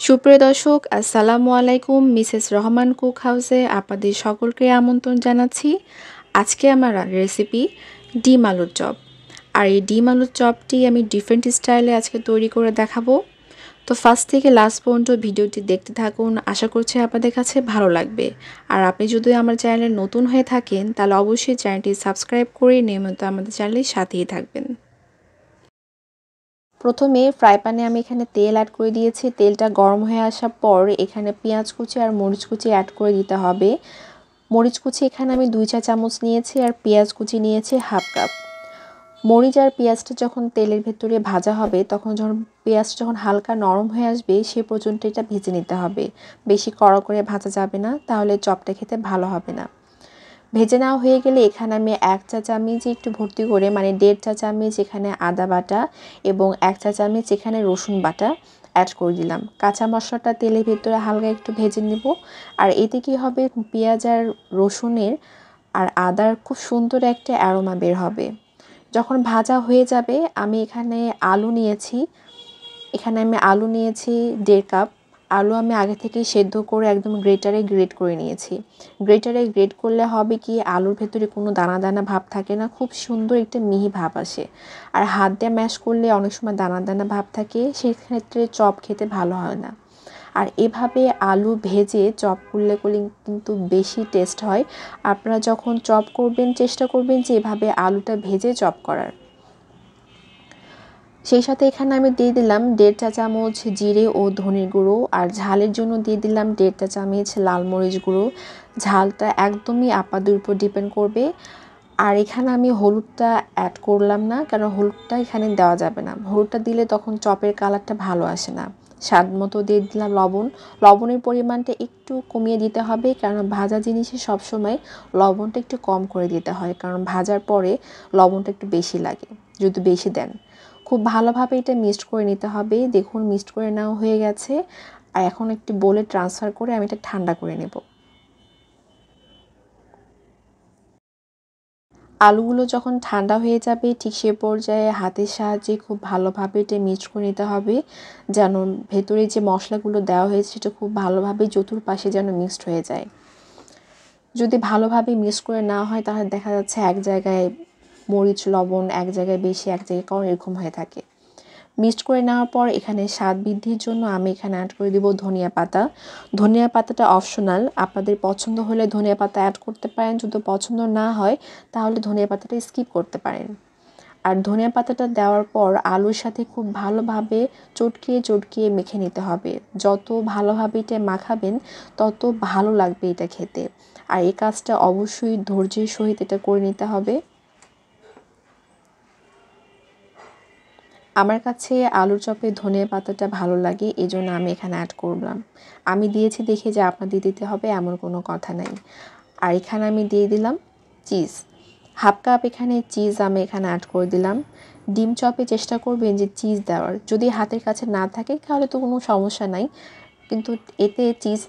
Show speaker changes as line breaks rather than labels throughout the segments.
সুপ্রিয় দর্শক, আসসালামু আলাইকুম। মিসেস রহমান কুক হাউসে আপনাদের সকলকে আমন্ত্রণ জানাচ্ছি। আজকে আমার রেসিপি ডিম আলুর চপ। আর এই ডিম আলুর চপটি আমি ডিফারেন্ট স্টাইলে আজকে তৈরি করে দেখাবো। তো ফার্স্ট থেকে লাস্ট পর্যন্ত ভিডিওটি দেখতে থাকুন, আশা করছি আপনাদের কাছে ভালো লাগবে। আর আপনি যদি আমার চ্যানেলে নতুন হয়ে থাকেন তাহলে অবশ্যই চ্যানেলটি সাবস্ক্রাইব করে নিয়মিত আমাদের চ্যানেলের সাথেই থাকবেন। প্রথমে ফ্রাই প্যানে আমি এখানে তেল অ্যাড করে দিয়েছি। তেলটা গরম হয়ে আসার পর এখানে পেঁয়াজ কুচি আর মরিচ কুচি অ্যাড করে দিতে হবে। মরিচ কুচি এখানে আমি 2 চা চামচ নিয়েছি আর পেঁয়াজ কুচি নিয়েছি হাফ কাপ। মরিচ আর পেঁয়াজটা যখন তেলের ভেতরে ভাজা হবে তখন পেঁয়াজটা যখন হালকা নরম হয়ে আসবে সে পর্যন্ত এটা ভেজে নিতে হবে। বেশি কড়া করে ভাজা যাবে না, তাহলে চপটা খেতে ভালো হবে না। ভেজে নেওয়া হয়ে গেলে এখানে আমি 1 চা চামচ একটু ভর্তি করে মানে 1.5 চা চামচ এখানে আদা বাটা এবং 1 চা চামচ এখানে রসুন বাটা অ্যাড করে দিলাম। কাঁচা মশলাটা তেলের ভেতরে হালকা একটু ভেজে নেব। আর এতে কি হবে, পেঁয়াজ আর রসুনের আর আদার খুব সুন্দর একটা অ্যারোমা বের হবে। যখন ভাজা হয়ে যাবে আমি এখানে আলু নিয়েছি। এখানে আমি আলু নিয়েছি 1.5 কাপ। আলু আমি আগে থেকে সেদ্ধ করে একদম গ্রেটারে গ্রেট করে নিয়েছি। গ্রেটারে গ্রেট করলে হবে কি, আলুর ভেতরে কোনো দানা দানা ভাব থাকে না, খুব সুন্দর একটা মিহি ভাব আসে। আর হাত দিয়ে ম্যাশ করলে অনেক সময় দানা দানা ভাব থাকে, সেক্ষেত্রে চপ খেতে ভালো হয় না। আর এভাবে আলু ভেজে চপ করলে কিন্তু বেশি টেস্ট হয়। আপনারা যখন চপ করবেন চেষ্টা করবেন যে এভাবে আলুটা ভেজে চপ করার। সেই সাথে এখানে আমি দিয়ে দিলাম 1.5 চা চামচ জিরে ও ধনের গুঁড়ো। আর ঝালের জন্য দিয়ে দিলাম 1.5 চা চামচ লাল মরিচ গুঁড়ো। ঝালটা একদমই আপনাদের উপর ডিপেন্ড করবে। আর এখানে আমি হলুদটা অ্যাড করলাম না, কারণ হলুদটা এখানে দেওয়া যাবে না। হলুদটা দিলে তখন চপের কালারটা ভালো আসে না। স্বাদ মতো দিয়ে দিলাম লবণ। লবণের পরিমাণটা একটু কমিয়ে দিতে হবে, কারণ ভাজা জিনিসে সবসময় লবণটা একটু কম করে দিতে হয়, কারণ ভাজার পরে লবণটা একটু বেশি লাগে যদি বেশি দেন। খুব ভালোভাবে এটা মিক্সড করে নিতে হবে। দেখুন মিক্সড করে নেওয়া হয়ে গেছে। আর এখন একটি বোলে ট্রান্সফার করে আমি এটা ঠান্ডা করে নেব। আলুগুলো যখন ঠান্ডা হয়ে যাবে ঠিক সে পর্যায়ে হাতের সাহায্যে খুব ভালোভাবে এটা মিক্সড করে নিতে হবে, যেন ভেতরে যে মশলাগুলো দেওয়া হয়েছে সেটা খুব ভালোভাবে চতুর্পাশে যেন মিক্সড হয়ে যায়। যদি ভালোভাবে মিক্সড করে না হয় তাহলে দেখা যাচ্ছে এক জায়গায় মরিচ লবণ এক জায়গায় বেশি এক জায়গায় কম এরকম হয়ে থাকে। মিক্সড করে নেওয়ার পর এখানে স্বাদ বৃদ্ধির জন্য আমি এখানে অ্যাড করে দিব ধনিয়া পাতা। ধনিয়া পাতাটা অপশনাল, আপনাদের পছন্দ হলে ধনিয়া পাতা অ্যাড করতে পারেন, যদি পছন্দ না হয় তাহলে ধনিয়া পাতাটা স্কিপ করতে পারেন। আর ধনিয়া পাতাটা দেওয়ার পর আলুর সাথে খুব ভালোভাবে চটকিয়ে চটকিয়ে মেখে নিতে হবে। যত ভালোভাবে এটা মাখাবেন তত ভালো লাগবে এটা খেতে। আর এই কাজটা অবশ্যই ধৈর্যের সহিত এটা করে নিতে হবে। আমার কাছে আলুর চপে ধনিয়া পাতাটা ভালো লাগে, এজন্য আমি এখানে অ্যাড করলাম। আমি দিয়েছি দেখে যে আপনাদের দিতে হবে এমন কোনো কথা নাই। আর এখানে আমি দিয়ে দিলাম চিজ, হাফ কাপ এখানে চিজ আমি এখানে অ্যাড করে দিলাম। ডিম চপে চেষ্টা করবেন যে চিজ দেওয়ার, যদি হাতের কাছে না থাকে তাহলে তো কোনো সমস্যা নাই, কিন্তু এতে চিজ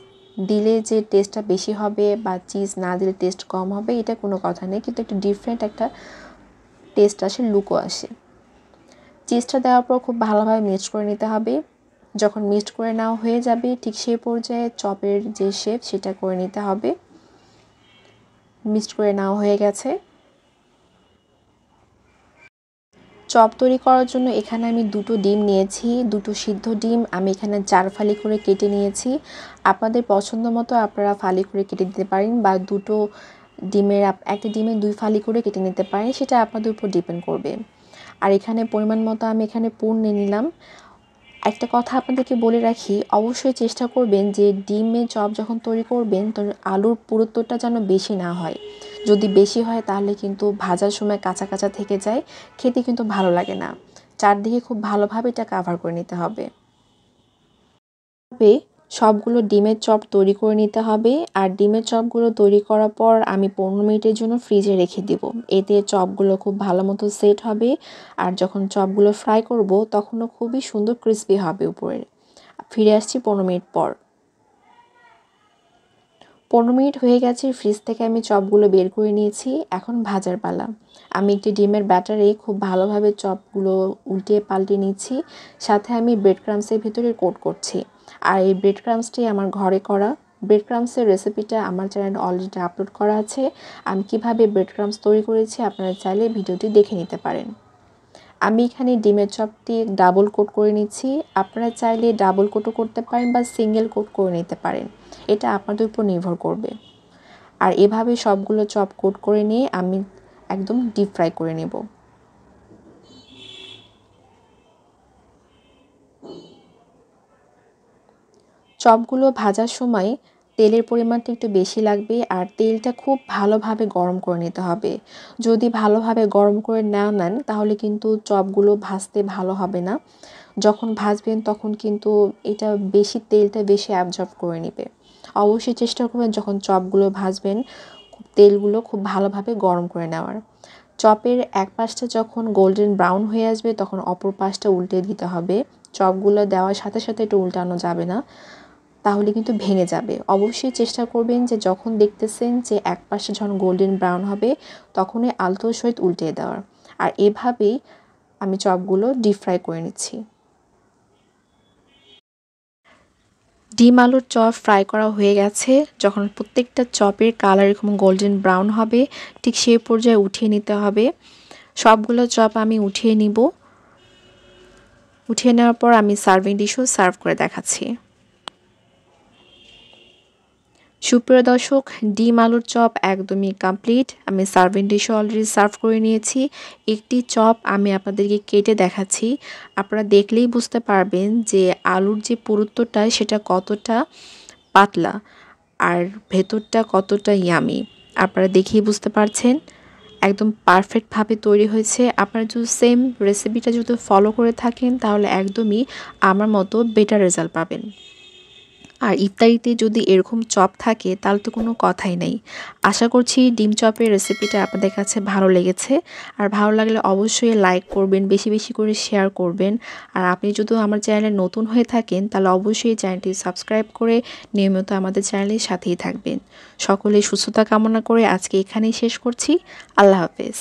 দিলে যে টেস্টটা বেশি হবে বা চিজ না দিলে টেস্ট কম হবে এটা কোনো কথা নেই, কিন্তু একটু ডিফারেন্ট একটা টেস্ট আসে, লুকও আসে। চিজটা দেওয়ার পর খুব ভালোভাবে মিক্সড করে নিতে হবে। যখন মিক্সড করে নেওয়া হয়ে যাবে ঠিক সেই পর্যায়ে চপের যে শেপ সেটা করে নিতে হবে। মিক্সড করে নেওয়া হয়ে গেছে। চপ তৈরি করার জন্য এখানে আমি 2টো ডিম নিয়েছি। 2টো সিদ্ধ ডিম আমি এখানে 4 ফালি করে কেটে নিয়েছি। আপনাদের পছন্দ মতো আপনারা ফালি করে কেটে দিতে পারেন, বা একটা ডিমে 2 ফালি করে কেটে নিতে পারেন, সেটা আপনাদের উপর ডিপেন্ড করবে। আর এখানে পরিমাণ মতো আমি এখানে পুর নিয়ে নিলাম। একটা কথা আপনাদেরকে বলে রাখি, অবশ্যই চেষ্টা করবেন যে ডিমের চপ যখন তৈরি করবেন তখন আলুর পুরুত্বটা যেন বেশি না হয়। যদি বেশি হয় তাহলে কিন্তু ভাজার সময় কাঁচা কাঁচা থেকে যায়, খেতে কিন্তু ভালো লাগে না। চারদিকে খুব ভালোভাবে এটা কাভার করে নিতে হবে। তবে সবগুলো ডিমের চপ তৈরি করে নিতে হবে। আর ডিমের চপগুলো তৈরি করার পর আমি 15 মিনিটের জন্য ফ্রিজে রেখে দেব। এতে চপগুলো খুব ভালো মতো সেট হবে। আর যখন চপগুলো ফ্রাই করব তখনও খুবই সুন্দর ক্রিস্পি হবে উপরে। ফিরে আসছি 15 মিনিট পর। 15 মিনিট হয়ে গেছে, ফ্রিজ থেকে আমি চপগুলো বের করে নিয়েছি। এখন ভাজার পালা। আমি একটি ডিমের ব্যাটারে খুব ভালোভাবে চপগুলো উল্টে পাল্টে নিচ্ছি, সাথে আমি ব্রেড ক্রাম্বসের ভিতরে কোট করছি। আর এই ব্রেড ক্রামসটি আমার ঘরে করা। ব্রেড ক্রামসের রেসিপিটা আমার চ্যানেলে অলরেডি আপলোড করা আছে। আমি কিভাবে ব্রেড ক্রামস তৈরি করেছি আপনারা চাইলে ভিডিওটি দেখে নিতে পারেন। আমি এখানে ডিমের চপটি ডাবল কোট করে নিচ্ছি। আপনারা চাইলে ডাবল কোটও করতে পারেন বা সিঙ্গেল কোট করে নিতে পারেন, এটা আপনাদের উপর নির্ভর করবে। আর এভাবে সবগুলো চপ কোট করে নিয়ে আমি একদম ডিপ ফ্রাই করে নেব। চপগুলো ভাজার সময় তেলের পরিমাণটা একটু বেশি লাগবে আর তেলটা খুব ভালোভাবে গরম করে নিতে হবে। যদি ভালোভাবে গরম করে না নেন তাহলে কিন্তু চপগুলো ভাজতে ভালো হবে না। যখন ভাজবেন তখন কিন্তু এটা তেলটা বেশি অ্যাবজর্ব করে নেবে। অবশ্যই চেষ্টা করবেন যখন চপগুলো ভাজবেন তেলগুলো খুব ভালোভাবে গরম করে নেওয়ার। চপের এক পাশটা যখন গোল্ডেন ব্রাউন হয়ে আসবে তখন অপর পাশটা উল্টে দিতে হবে। চপগুলো দেওয়ার সাথে সাথে এটা উল্টানো যাবে না, তাহলে কিন্তু ভেঙে যাবে। অবশ্যই চেষ্টা করবেন যে যখন দেখতেছেন যে এক পাশে যখন গোল্ডেন ব্রাউন হবে তখনই আলতোর সহিত উল্টে দেওয়ার। আর এভাবেই আমি চপগুলো ডিপ ফ্রাই করে নিচ্ছি। ডিম আলুর চপ ফ্রাই করা হয়ে গেছে। যখন প্রত্যেকটা চপের কালার এরকম গোল্ডেন ব্রাউন হবে ঠিক সেই পর্যায়ে উঠিয়ে নিতে হবে। সবগুলো চপ আমি উঠিয়ে নিব। উঠিয়ে নেওয়ার পর আমি সার্ভিং ডিশও সার্ভ করে দেখাচ্ছি। সুপ্রিয় দর্শক, ডিম আলুর চপ একদমই কমপ্লিট। আমি সার্ভিং ডিশও অলরেডি সার্ভ করে নিয়েছি। একটি চপ আমি আপনাদেরকে কেটে দেখাচ্ছি। আপনারা দেখলেই বুঝতে পারবেন যে আলুর যে পুরুত্বটা সেটা কতটা পাতলা আর ভেতরটা কতটা ইয়ামি। আপনারা দেখেই বুঝতে পারছেন একদম পারফেক্টভাবে তৈরি হয়েছে। আপনারা যদি সেম রেসিপিটা যদি ফলো করে থাকেন তাহলে একদমই আমার মতো বেটার রেজাল্ট পাবেন। আর ইফতারিতে যদি এরকম চপ থাকে তাহলে তো কোনো কথাই নেই। আশা করছি ডিম চপের রেসিপিটা আপনাদের কাছে ভালো লেগেছে। আর ভালো লাগলে অবশ্যই লাইক করবেন, বেশি বেশি করে শেয়ার করবেন। আর আপনি যদি আমার চ্যানেলে নতুন হয়ে থাকেন তাহলে অবশ্যই চ্যানেলটি সাবস্ক্রাইব করে নিয়মিত আমাদের চ্যানেলের সাথেই থাকবেন। সকলে সুস্থতা কামনা করে আজকে এখানেই শেষ করছি। আল্লাহ হাফেজ।